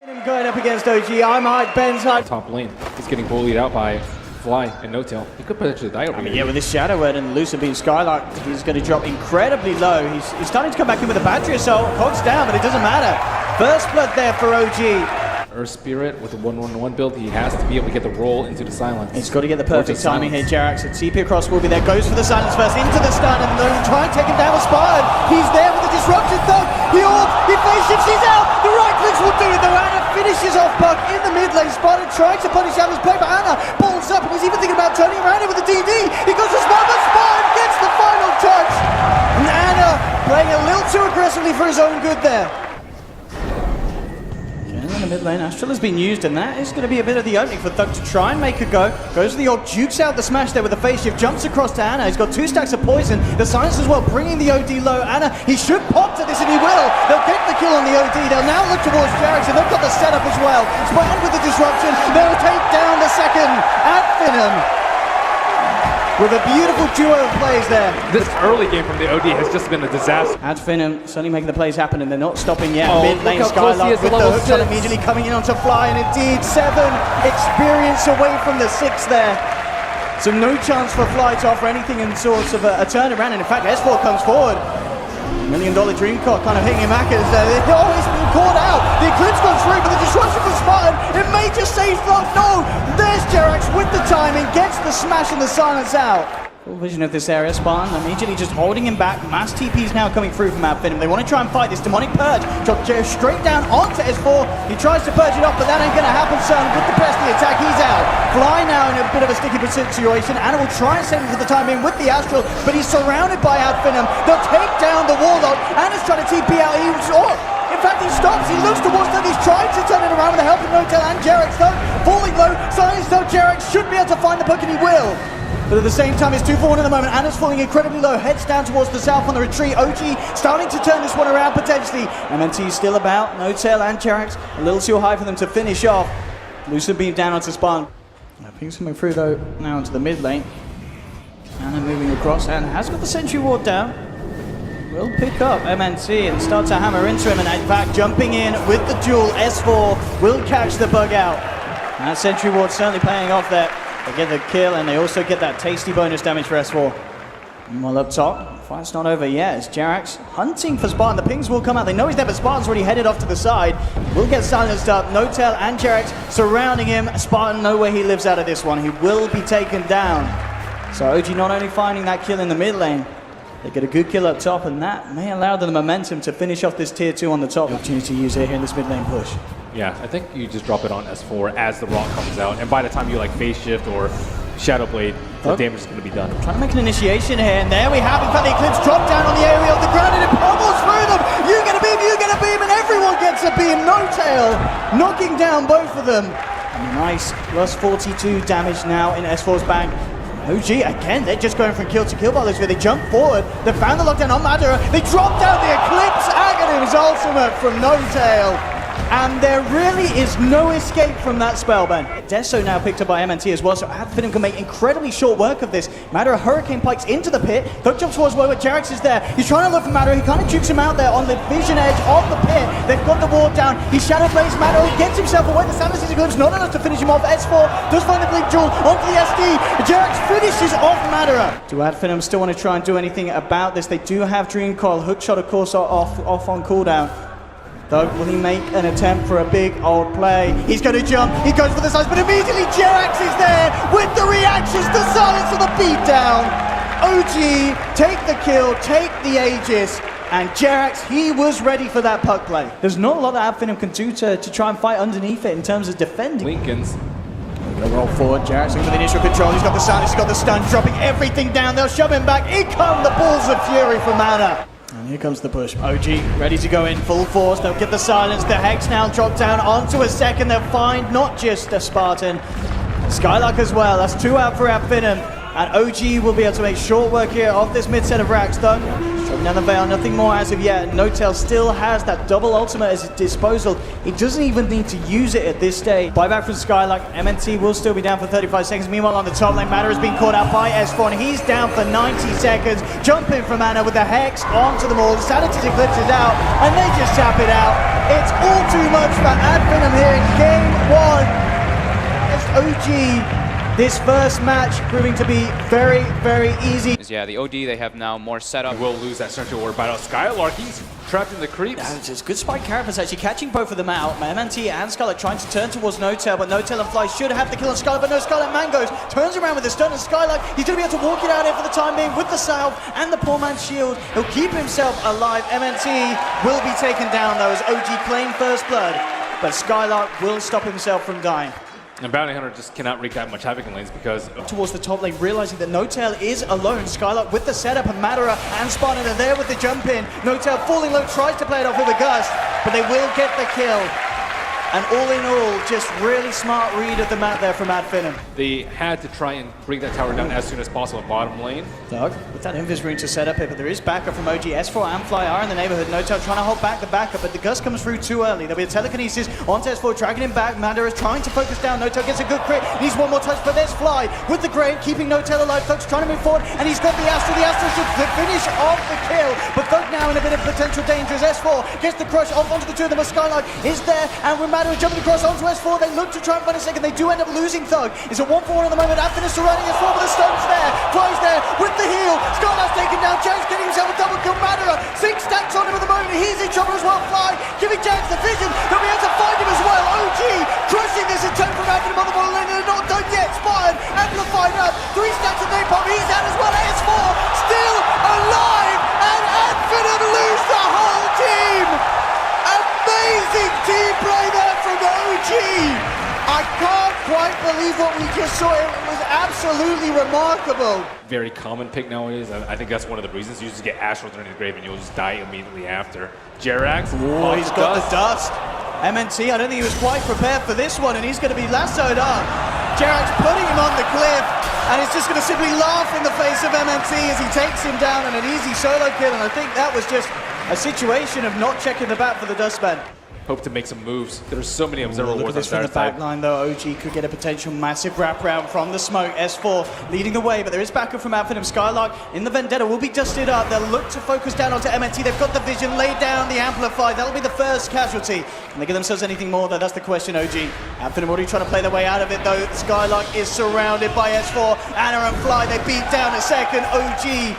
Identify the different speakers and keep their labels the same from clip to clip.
Speaker 1: Going up against OG, I'm hyped, Ben's hyped.
Speaker 2: Top lane, he's getting bullied out by Fly and No Tail. He could potentially die over here.
Speaker 1: Yeah, with this Shadow Word and Lucid being Skylark, he's going to drop incredibly low. He's starting to come back in with a battery assault. Hog's down, but it doesn't matter. First blood there for OG.
Speaker 2: Earth Spirit with a 1-1-1 build, he has to be able to get the roll into the silence.
Speaker 1: He's got to get the perfect timing here, Jerax. TP across will be there, goes for the silence first, into the stun, and they'll try and take him down with Spartan. He's there with the disruption thug. He orbs, he face shifts, he's out. The right clicks will do it though. Ana finishes off Puck in the mid lane. Spartan trying to punish out his play, but Ana pulls up and was even thinking about turning around it with the DD. He goes for Spartan, but Spartan gets the final touch. And Ana playing a little too aggressively for his own good there. In the mid lane, Astral has been used, and that is going to be a bit of the opening for Thug to try and make a go. Goes to the orb, jukes out the smash there with the face shift, jumps across to Ana. He's got 2 stacks of poison. The silence as well, bringing the OD low. Ana, he should pop to this, and he will. They'll get the kill on the OD. They'll now look towards Jerax, and they've got the setup as well. Spartan with the disruption. They'll take down the second at Finem. With a beautiful duo of plays there.
Speaker 2: This early game from the OD has just been a disaster.
Speaker 1: At Finem, certainly making the plays happen, and they're not stopping yet.
Speaker 2: Oh,
Speaker 1: mid lane Skylark with the hook shot immediately coming in onto Fly, and indeed 7 experience away from the 6 there. So no chance for Fly to offer anything in sorts of a turnaround, and in fact S4 comes forward. $1 million dream cock kind of hitting him back as they've always been caught out. The Eclipse gone through, but the disruption from Spartan, it may just save Flock. No, there's Jerax with the timing, gets the smash and the silence out. Full vision of this area, Spartan immediately just holding him back. Mass TP's now coming through from Finem. They want to try and fight this demonic purge. Drop Jer straight down onto S4. He tries to purge it off, but that ain't going to happen, son. With the press, the attack, he's out. Fly now in a bit of a sticky situation. Ana will try and save him for the time being with the Astral, but he's surrounded by Finem. They'll take down the Warlock. Ana's trying to TP out. In fact, he stops. He looks towards them. He's trying to turn it around with the help of No Tail and Jerax, though. Falling low. Silence, though. Jerax should be able to find the puck, and he will. But at the same time, it's 2 for 1 at the moment. Ana's falling incredibly low, heads down towards the south on the retreat. OG starting to turn this one around potentially. MNT still about. No Tail and Jerax a little too high for them to finish off. Lucid beam down onto Spawn. Ping's coming through though now into the mid lane. Ana moving across and has got the sentry ward down. Will pick up MNT and start to hammer into him, and in fact jumping in with the duel. S4 will catch the bug out. And that sentry ward certainly paying off there. They get the kill, and they also get that tasty bonus damage for S4. Meanwhile up top, fight's not over yet. It's Jerax hunting for Spartan. The pings will come out. They know he's there, but Spartan's already headed off to the side. Will get silenced up. No Tail and Jerax surrounding him. Spartan know where he lives out of this one. He will be taken down. So OG not only finding that kill in the mid lane, they get a good kill up top, and that may allow them the momentum to finish off this tier 2 on the top. Opportunity to use it here in this mid lane push.
Speaker 2: Yeah, I think you just drop it on S4 as the rock comes out, and by the time you like phase shift or Shadow Blade, the damage is going to be done.
Speaker 1: Trying to make an initiation here, and there we have it. In fact, the Eclipse drop down on the area of the ground, and it pummels through them. You get a beam, and everyone gets a beam. No Tail knocking down both of them. Nice, plus 42 damage now in S4's bank. OG, again, they're just going from kill to kill by this way. They jump forward, they found the lockdown on Madara, they dropped down the Eclipse Aghanim's ultimate from No Tail. And there really is no escape from that spellband. Deso now picked up by MNT as well, so Finem can make incredibly short work of this. Madara hurricane pikes into the pit. Thug jumps towards where Jerax is there. He's trying to look for Madara. He kind of jukes him out there on the vision edge of the pit. They've got the ward down. He shadow plays Madara. He gets himself away. The Samus is Eclipse, not enough to finish him off. S4 does find the blink jewel onto the SD. Jerax finishes off Madara. Do Finem still want to try and do anything about this? They do have Dream Coil. Hookshot, of course, off on cooldown. Though, will he make an attempt for a big old play? He's going to jump, he goes for the size, but immediately Jerax is there with the reactions, the silence of the beatdown. OG, take the kill, take the Aegis, and Jerax, he was ready for that puck play. There's not a lot that Finem can do to try and fight underneath it in terms of defending.
Speaker 2: Lincoln's.
Speaker 1: They'll roll forward, Jerax with the initial control, he's got the silence, he's got the stun, dropping everything down, they'll shove him back, in come the balls of fury from Ana. And here comes the push. OG ready to go in full force. They'll get the silence. The Hex now drop down onto a second. They'll find not just a Spartan, Skylark as well. That's 2 out for Finem. And OG will be able to make short work here of this mid set of racks, though. Dropping down the Veil, nothing more as of yet. No Tail still has that double ultimate at his disposal. He doesn't even need to use it at this stage. Buyback from Skylark. MNT will still be down for 35 seconds. Meanwhile, on the top lane, Madara has been caught out by S4, and he's down for 90 seconds. Jumping from Ana with the Hex onto them all. Sanity's Eclipse is out, and they just tap it out. It's all too much for Finem here. OG, this first match proving to be very, very easy.
Speaker 3: Yeah, the OD, they have now more setup.
Speaker 2: Will lose that central ward battle. Skylark, he's trapped in the creeps.
Speaker 1: Yeah, it's good spike carapace actually catching both of them out. MNT and Scarlet trying to turn towards No-Tail, but No-Tail and Fly should have the kill on Scarlet, but no, Scarlet Mangoes turns around with the stun, and Skylark, he's going to be able to walk it out here for the time being with the salve and the poor man's shield. He'll keep himself alive. MNT will be taken down though as OG claim first blood, but Skylark will stop himself from dying.
Speaker 2: And Bounty Hunter just cannot wreak that much havoc in lanes because
Speaker 1: towards the top lane, realizing that No-Tail is alone. Skylark with the setup, and Madara and Spartan are there with the jump in. No-Tail falling low, tries to play it off with a gust, but they will get the kill. And all in all, just really smart read of the map there from Finem.
Speaker 2: they had to try and bring that tower down as soon as possible in bottom lane.
Speaker 1: Doug, with that invis ring to set up here, but there is backup from OG. S4 and Fly are in the neighborhood. No-Tail trying to hold back the backup, but the gust comes through too early. There'll be a telekinesis onto S4, dragging him back. Madara is trying to focus down. No-Tail gets a good crit. Needs one more touch, but there's Fly with the grave, keeping No-Tail alive. Thug's trying to move forward, and he's got the Astra. The Astra should finish off the kill, but Thug now in a bit of potential danger as S4 gets the crush off onto the two of them. Skylark is there, and with Madara jumping across onto S4, they look to try and find a second. They do end up losing Thug. It's a 1-for-1 at the moment. Finem surrounding S4, but the stun's there. Fly's there with the heal. Skylark's taken down. Jags getting himself a double kill. Madara, 6 stacks on him at the moment. He's in trouble as well. Fly giving Jags the vision. They'll be able to find him as well. OG crushing this attempt from Finem on the ball lane. They're not done yet. Spired, amplified up. 3 stacks of napalm. He's out as well. S4 still alive, and Finem lose the whole team. Amazing team play there from OG. I can't quite believe what we just saw. It was absolutely remarkable.
Speaker 2: Very common pick nowadays. I think that's one of the reasons. You just get Astral thrown in the grave and you'll just die immediately after. Jerax,
Speaker 1: oh, he's got the dust. MNT, I don't think he was quite prepared for this one, and he's going to be lassoed up. Jerax putting him on the cliff, and it's just going to simply laugh in the face of MNT as he takes him down on an easy solo kill, and I think that was just a situation of not checking the back for the dustman.
Speaker 2: hope to make some moves. There's so many observer
Speaker 1: Look at
Speaker 2: wards
Speaker 1: this
Speaker 2: on
Speaker 1: from the
Speaker 2: their
Speaker 1: back
Speaker 2: side.
Speaker 1: line though. OG could get a potential massive wraparound from the smoke. S4 leading the way, but there is backup from Finem. Skylark in the Vendetta will be dusted up. They'll look to focus down onto MNT. They've got the vision, laid down the Amplify. That'll be the first casualty. Can they give themselves anything more though? That's the question, OG. Finem already trying to play their way out of it though. Skylark is surrounded by S4. Anna and Fly, they beat down a second. OG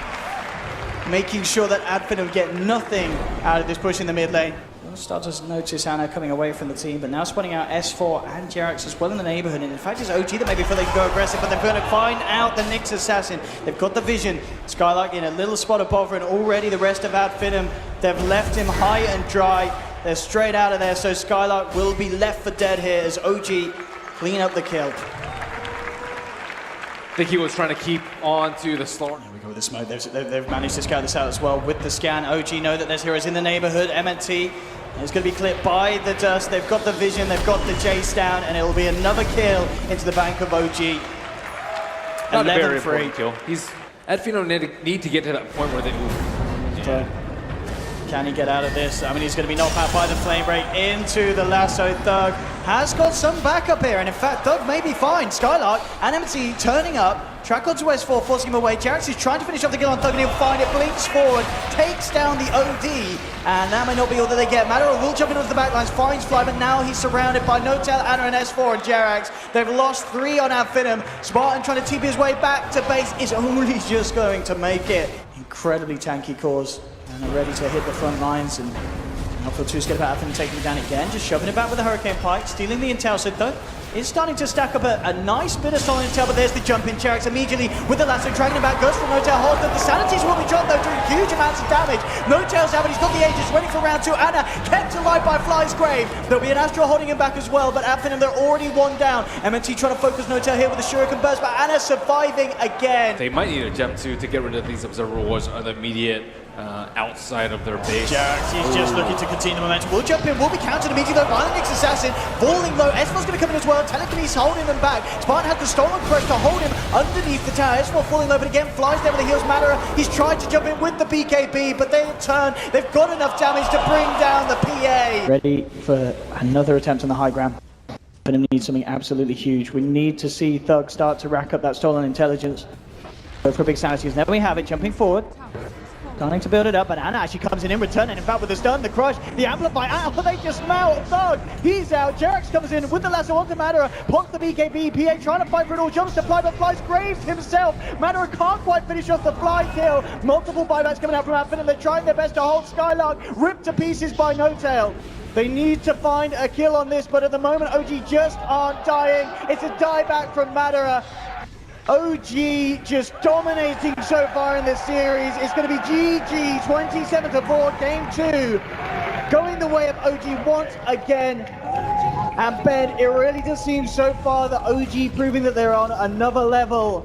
Speaker 1: making sure that Finem get nothing out of this push in the mid lane. We'll start to notice Anna coming away from the team, but now spotting out S4 and Jerax as well in the neighborhood. And in fact, it's OG that maybe feel they can go aggressive, but they're going to find out the Nyx assassin. They've got the vision. Skylark in a little spot of bother, and already the rest of Finem, they've left him high and dry. They're straight out of there, so Skylark will be left for dead here as OG clean up the kill.
Speaker 2: I think he was trying to keep on to the slower.
Speaker 1: Here we go with the smoke. They've managed to scout this out as well with the scan. OG know that there's heroes in the neighborhood. MNT is going to be clipped by the dust. They've got the vision, they've got the Jace down, and it will be another kill into the bank of OG.
Speaker 2: Not a very
Speaker 1: 11-3.
Speaker 2: important kill. Finem need to get to that point where they move.
Speaker 1: Yeah. Can he get out of this? I mean, he's going to be knocked out by the flame break into the lasso. Thug has got some backup here, and in fact, Thug may be fine. Skylark and MNT turning up. Track onto S4, forcing him away. Jerax is trying to finish off the kill on Thug, and he'll find it. Blinks forward, takes down the OD, and that may not be all that they get. Madara will jump into the backlines, finds Fly, but now he's surrounded by No-Tail, Anna, and S4 and Jerax. They've lost 3 on Finem. Spartan trying to TP his way back to base is only just going to make it. Incredibly tanky cause. And are ready to hit the front lines, and Alpha 2 is going to have Finem taking him down again, just shoving it back with the Hurricane Pike, stealing the intel. So Thug is starting to stack up a nice bit of solid intel, but there's the jump in. Jerax immediately with the lasso, dragging him back, goes from No-Tail, holds up. The sanities will be dropped though, doing huge amounts of damage. No-Tail's out, but he's got the Aegis, ready for round 2. Anna kept alive by Fly's grave. There'll be an Astro holding him back as well, but Finem, they're already 1 down. MNT trying to focus No-Tail here with the Shuriken burst, but Anna surviving again.
Speaker 2: They might need a jump to get rid of these observer wards on the immediate outside of their base.
Speaker 1: Jerax, he's just looking to continue the momentum. We'll jump in, we'll be countered immediately though by the Nyx assassin, falling low. S4's going to come in as well. Telekinesis holding them back. Spartan had the stolen crush to hold him underneath the tower. S4 falling low, but again Flies there with the heals. Madara, he's tried to jump in with the BKB, but they turn. They've got enough damage to bring down the PA. Ready for another attempt on the high ground. Finem needs something absolutely huge. We need to see Thug start to rack up that stolen intelligence. Go for big sanities. There we have it, jumping forward. Starting to build it up, but Anna actually comes in return, and in fact with the stun, the crush, the amplify, they just smell Thug. He's out. Jerax comes in with the lasso onto Madara, pops the BKB, PA trying to fight for it all, jumps to Fly, but Fly's grazed himself. Madara can't quite finish off the Fly kill. Multiple buybacks coming out from Outfit, and they're trying their best to hold Skylark, ripped to pieces by No-Tail. They need to find a kill on this, but at the moment OG just aren't dying. It's a dieback from Madara. OG just dominating so far in this series. It's going to be GG 27-4, game 2. Going the way of OG once again. And Ben, it really does seem so far that OG proving that they're on another level.